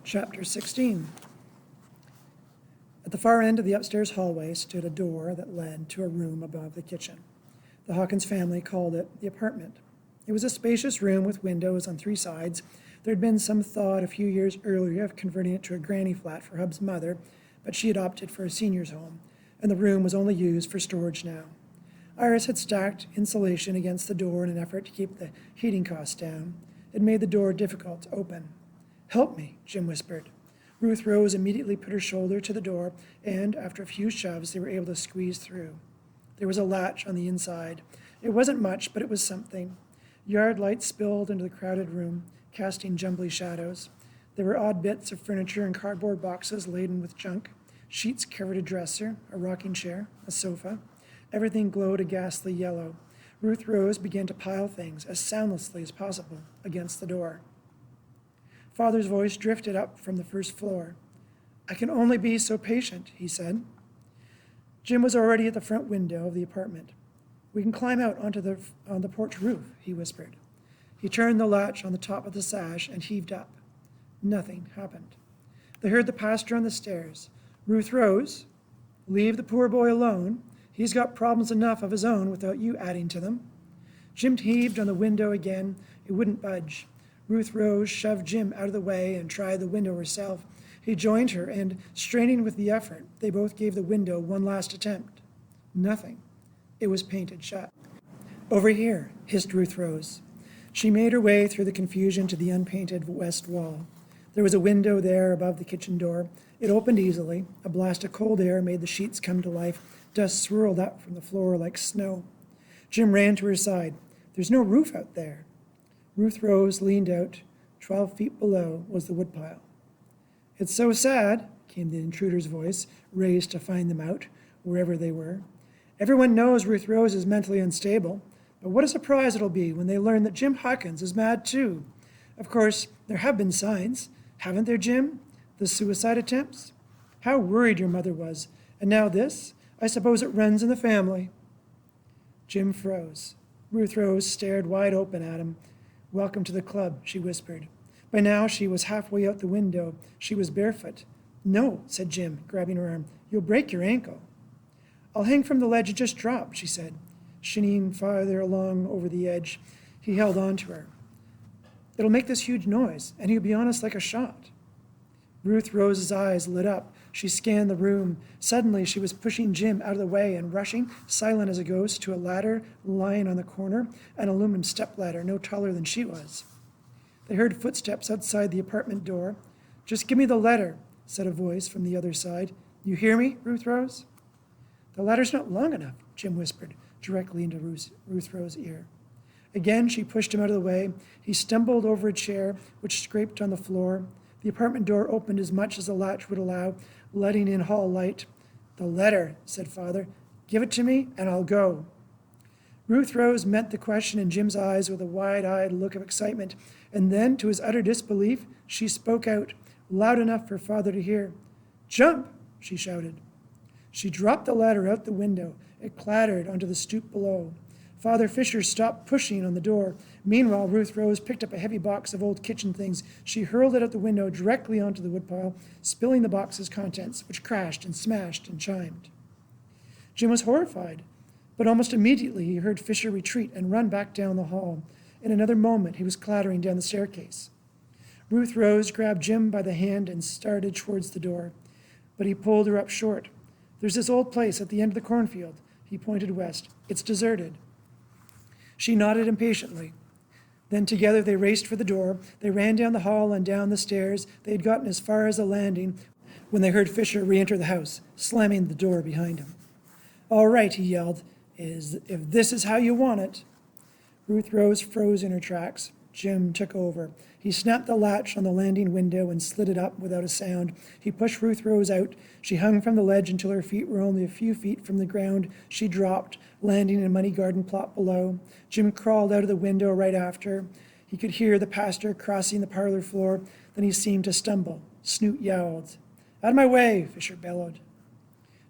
Chapter 16. At the far end of the upstairs hallway stood a door that led to a room above the kitchen. The Hawkins family called it the apartment. It was a spacious room with windows on three sides. There had been some thought a few years earlier of converting it to a granny flat for Hub's mother, but she had opted for a senior's home, and the room was only used for storage now. Iris had stacked insulation against the door in an effort to keep the heating costs down. It made the door difficult to open. "Help me," Jim whispered. Ruth Rose immediately put her shoulder to the door, and after a few shoves, they were able to squeeze through. There was a latch on the inside. It wasn't much, but it was something. Yard lights spilled into the crowded room, casting jumbly shadows. There were odd bits of furniture and cardboard boxes laden with junk. Sheets covered a dresser, a rocking chair, a sofa. Everything glowed a ghastly yellow. Ruth Rose began to pile things as soundlessly as possible against the door. Father's voice drifted up from the first floor. "I can only be so patient," he said. Jim was already at the front window of the apartment. "We can climb out on the porch roof," he whispered. He turned the latch on the top of the sash and heaved up. Nothing happened. They heard the pastor on the stairs. "Ruth Rose, leave the poor boy alone. He's got problems enough of his own without you adding to them." Jim heaved on the window again. It wouldn't budge. Ruth Rose shoved Jim out of the way and tried the window herself. He joined her, and, straining with the effort, they both gave the window one last attempt. Nothing. It was painted shut. "Over here," hissed Ruth Rose. She made her way through the confusion to the unpainted west wall. There was a window there above the kitchen door. It opened easily. A blast of cold air made the sheets come to life. Dust swirled up from the floor like snow. Jim ran to her side. "There's no roof out there." Ruth Rose leaned out. 12 feet below was the woodpile. "It's so sad," came the intruder's voice, raised to find them out, wherever they were. "Everyone knows Ruth Rose is mentally unstable, but what a surprise it'll be when they learn that Jim Hawkins is mad too. Of course, there have been signs, haven't there, Jim? The suicide attempts? How worried your mother was. And now this? I suppose it runs in the family." Jim froze. Ruth Rose stared wide open at him. "Welcome to the club," she whispered. By now she was halfway out the window. She was barefoot. "No," said Jim, grabbing her arm. "You'll break your ankle." "I'll hang from the ledge you just dropped," she said, shinning farther along over the edge. He held on to her. "It'll make this huge noise, and he'll be on us like a shot." Ruth Rose's eyes lit up. She scanned the room. Suddenly, she was pushing Jim out of the way and rushing, silent as a ghost, to a ladder lying on the corner, an aluminum stepladder no taller than she was. They heard footsteps outside the apartment door. "Just give me the letter," said a voice from the other side. "You hear me, Ruth Rose?" "The ladder's not long enough," Jim whispered, directly into Ruth Rose's ear. Again, she pushed him out of the way. He stumbled over a chair, which scraped on the floor. The apartment door opened as much as the latch would allow, letting in hall light. "The letter," said Father. "Give it to me, and I'll go." Ruth Rose met the question in Jim's eyes with a wide-eyed look of excitement, and then, to his utter disbelief, she spoke out, loud enough for Father to hear. "Jump!" she shouted. She dropped the ladder out the window. It clattered onto the stoop below. Father Fisher stopped pushing on the door. Meanwhile, Ruth Rose picked up a heavy box of old kitchen things. She hurled it out the window directly onto the woodpile, spilling the box's contents, which crashed and smashed and chimed. Jim was horrified, but almost immediately he heard Fisher retreat and run back down the hall. In another moment, he was clattering down the staircase. Ruth Rose grabbed Jim by the hand and started towards the door, but he pulled her up short. "There's this old place at the end of the cornfield." He pointed west. "It's deserted." She nodded impatiently. Then together they raced for the door. They ran down the hall and down the stairs. They had gotten as far as the landing when they heard Fisher re-enter the house, slamming the door behind him. "All right," he yelled, if this is how you want it." Ruth Rose froze in her tracks. Jim took over. He snapped the latch on the landing window and slid it up without a sound. He pushed Ruth Rose out. She hung from the ledge until her feet were only a few feet from the ground. She dropped, landing in a muddy garden plot below. Jim crawled out of the window right after. He could hear the pastor crossing the parlor floor. Then he seemed to stumble. Snoot yowled. "Out of my way," Fisher bellowed.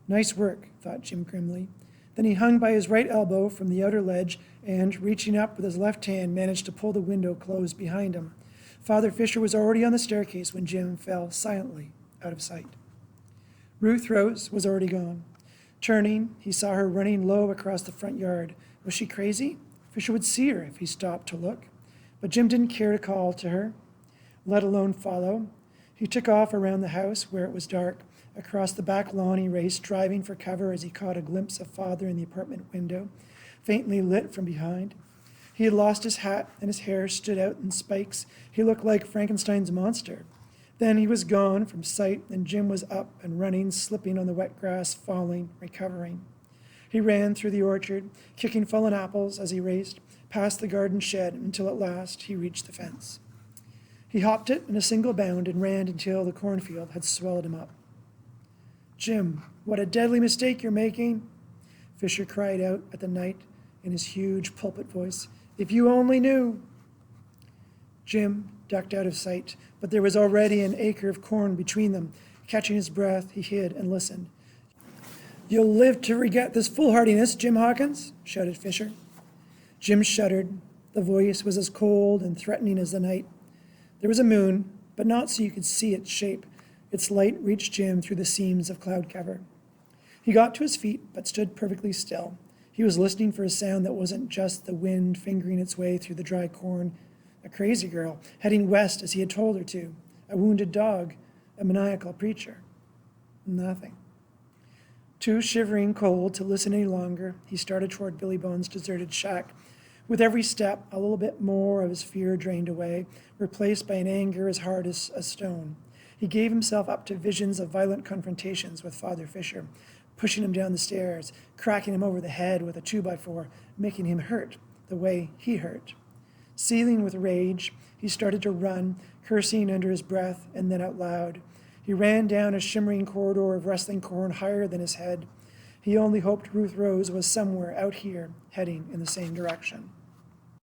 "Nice work," thought Jim grimly. Then he hung by his right elbow from the outer ledge and, reaching up with his left hand, managed to pull the window closed behind him. Father Fisher was already on the staircase when Jim fell silently out of sight. Ruth Rose was already gone. Turning, he saw her running low across the front yard. Was she crazy? Fisher would see her if he stopped to look. But Jim didn't care to call to her, let alone follow. He took off around the house where it was dark. Across the back lawn he raced, driving for cover as he caught a glimpse of Father in the apartment window, faintly lit from behind. He had lost his hat, and his hair stood out in spikes. He looked like Frankenstein's monster. Then he was gone from sight, and Jim was up and running, slipping on the wet grass, falling, recovering. He ran through the orchard, kicking fallen apples as he raced, past the garden shed, until at last he reached the fence. He hopped it in a single bound and ran until the cornfield had swallowed him up. "Jim, what a deadly mistake you're making," Fisher cried out at the night in his huge pulpit voice. "If you only knew." Jim ducked out of sight, but there was already an acre of corn between them. Catching his breath, he hid and listened. "You'll live to regret this foolhardiness, Jim Hawkins," shouted Fisher. Jim shuddered. The voice was as cold and threatening as the night. There was a moon, but not so you could see its shape. Its light reached Jim through the seams of cloud cover. He got to his feet, but stood perfectly still. He was listening for a sound that wasn't just the wind fingering its way through the dry corn. A crazy girl, heading west as he had told her to. A wounded dog, a maniacal preacher. Nothing. Too shivering cold to listen any longer, he started toward Billy Bones' deserted shack. With every step, a little bit more of his fear drained away, replaced by an anger as hard as a stone. He gave himself up to visions of violent confrontations with Father Fisher, pushing him down the stairs, cracking him over the head with a 2x4, making him hurt the way he hurt. Seething with rage, he started to run, cursing under his breath and then out loud. He ran down a shimmering corridor of rustling corn higher than his head. He only hoped Ruth Rose was somewhere out here, heading in the same direction.